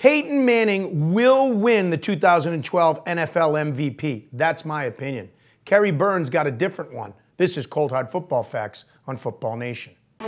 Peyton Manning will win the 2012 NFL MVP. That's my opinion. Kerry Burns got a different one. This is Cold Hard Football Facts on Football Nation. Hi,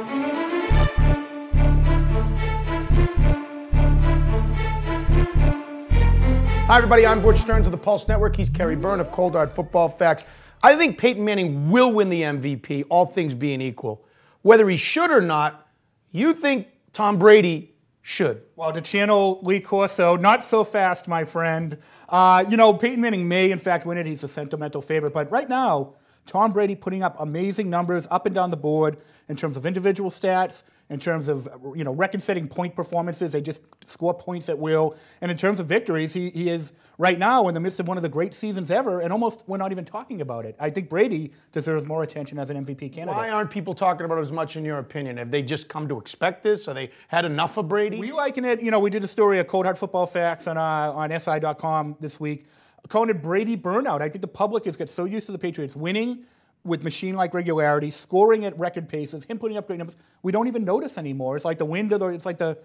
everybody. I'm Butch Stearns of the Pulse Network. He's Kerry Byrne of Cold Hard Football Facts. I think Peyton Manning will win the MVP, all things being equal. Whether he should or not, you think Tom Brady should. Well, to channel Lee Corso, not so fast, my friend. Peyton Manning may, in fact, win it. He's a sentimental favorite. But right now, Tom Brady putting up amazing numbers up and down the board in terms of individual stats, in terms of record-setting point performances. They just score points at will. And in terms of victories, he is right now in the midst of one of the great seasons ever, and almost we're not even talking about it. I think Brady deserves more attention as an MVP candidate. Why aren't people talking about it as much in your opinion? Have they just come to expect this? Have they had enough of Brady? We liken it. We did a story of Cold Hard Football Facts on SI.com this week, calling it Brady burnout. I think the public has got so used to the Patriots winning with machine-like regularity, scoring at record paces, him putting up great numbers, we don't even notice anymore. It's like the wind, it's like the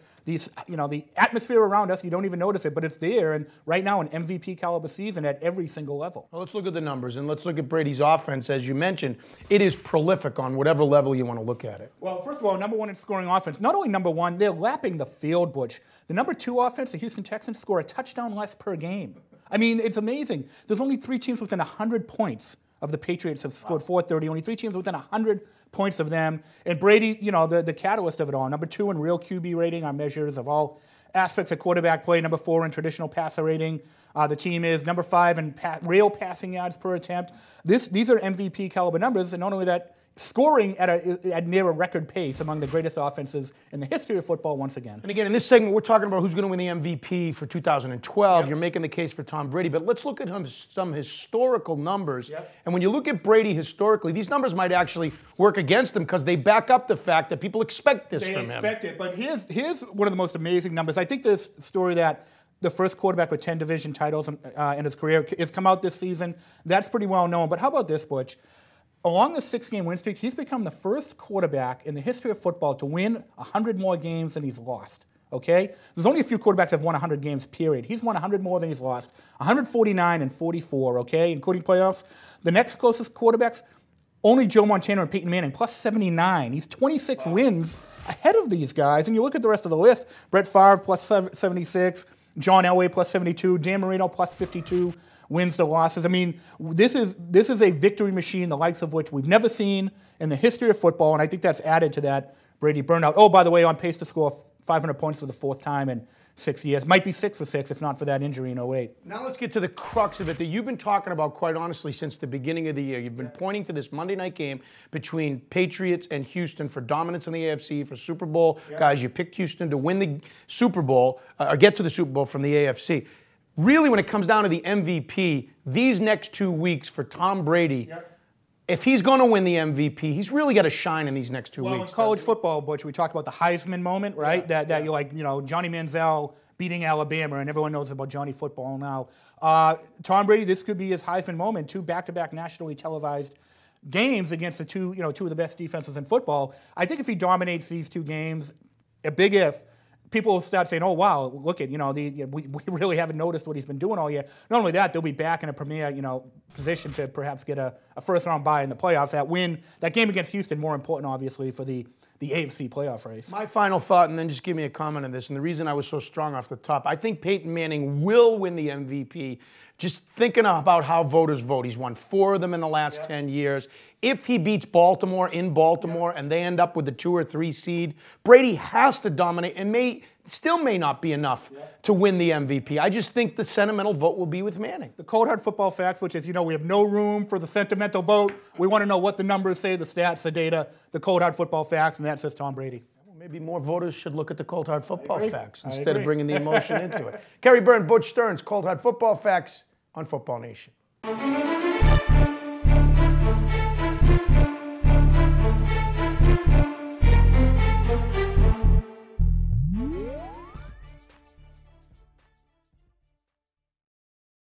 atmosphere around us. You don't even notice it, but it's there. And right now, an MVP caliber season at every single level. Well, let's look at the numbers and let's look at Brady's offense. As you mentioned, it is prolific on whatever level you want to look at it. Well, first of all, number one in scoring offense. Not only number one, they're lapping the field, Butch. The number two offense, the Houston Texans, score a touchdown less per game. I mean, it's amazing. There's only 3 teams within 100 points of the Patriots have scored 430. Only 3 teams within 100 points of them. And Brady, the catalyst of it all. Number 2 in real QB rating on measures of all aspects of quarterback play. Number 4 in traditional passer rating. The team is number 5 in real passing yards per attempt. These are MVP caliber numbers. And not only that, scoring at near a record pace among the greatest offenses in the history of football once again. And again, in this segment, we're talking about who's going to win the MVP for 2012. Yep. You're making the case for Tom Brady, but let's look at some historical numbers. Yep. And when you look at Brady historically, these numbers might actually work against him because they back up the fact that people expect this from him. They expect it, but here's one of the most amazing numbers. I think this story that the first quarterback with 10 division titles in his career has come out this season. That's pretty well known, but how about this, Butch? Along the 6-game win streak, he's become the first quarterback in the history of football to win 100 more games than he's lost, okay? There's only a few quarterbacks that have won 100 games, period. He's won 100 more than he's lost, 149 and 44, okay, including playoffs. The next closest quarterbacks, only Joe Montana and Peyton Manning, plus 79. He's 26 wins ahead of these guys. And you look at the rest of the list, Brett Favre plus 76, John Elway plus 72, Dan Marino plus 52. Wins to losses. I mean, this is a victory machine, the likes of which we've never seen in the history of football, and I think that's added to that Brady burnout. Oh, by the way, on pace to score 500 points for the 4th time in 6 years. Might be 6 for 6 if not for that injury in 08. Now let's get to the crux of it that you've been talking about, quite honestly, since the beginning of the year. You've been pointing to this Monday night game between Patriots and Houston for dominance in the AFC, for Super Bowl. Yep. Guys, you picked Houston to win the Super Bowl, or get to the Super Bowl from the AFC. Really, when it comes down to the MVP, these next 2 weeks for Tom Brady, if he's going to win the MVP, he's really got to shine in these next 2 weeks. Well, in college football, Butch, we talked about the Heisman moment, right? That you're like, Johnny Manziel beating Alabama, and everyone knows about Johnny football now. Tom Brady, this could be his Heisman moment. 2 back-to-back nationally televised games against the two of the best defenses in football. I think if he dominates these 2 games, a big if, people will start saying, oh, wow, look at, we really haven't noticed what he's been doing all year. Not only that, they'll be back in a premier, position to perhaps get a first-round bye in the playoffs. That game against Houston, more important, obviously, for the AFC playoff race. My final thought, and then just give me a comment on this, and the reason I was so strong off the top, I think Peyton Manning will win the MVP. Just thinking about how voters vote. He's won 4 of them in the last 10 years. If he beats Baltimore in Baltimore and they end up with the 2 or 3 seed, Brady has to dominate and may not be enough to win the MVP. I just think the sentimental vote will be with Manning. The Cold Hard Football Facts, which is, we have no room for the sentimental vote. We want to know what the numbers say, the stats, the data, the Cold Hard Football Facts, and that says Tom Brady. Maybe more voters should look at the Cold Hard Football Facts instead of bringing the emotion into it. Kerry Byrne, Butch Stearns, Cold Hard Football Facts on Football Nation.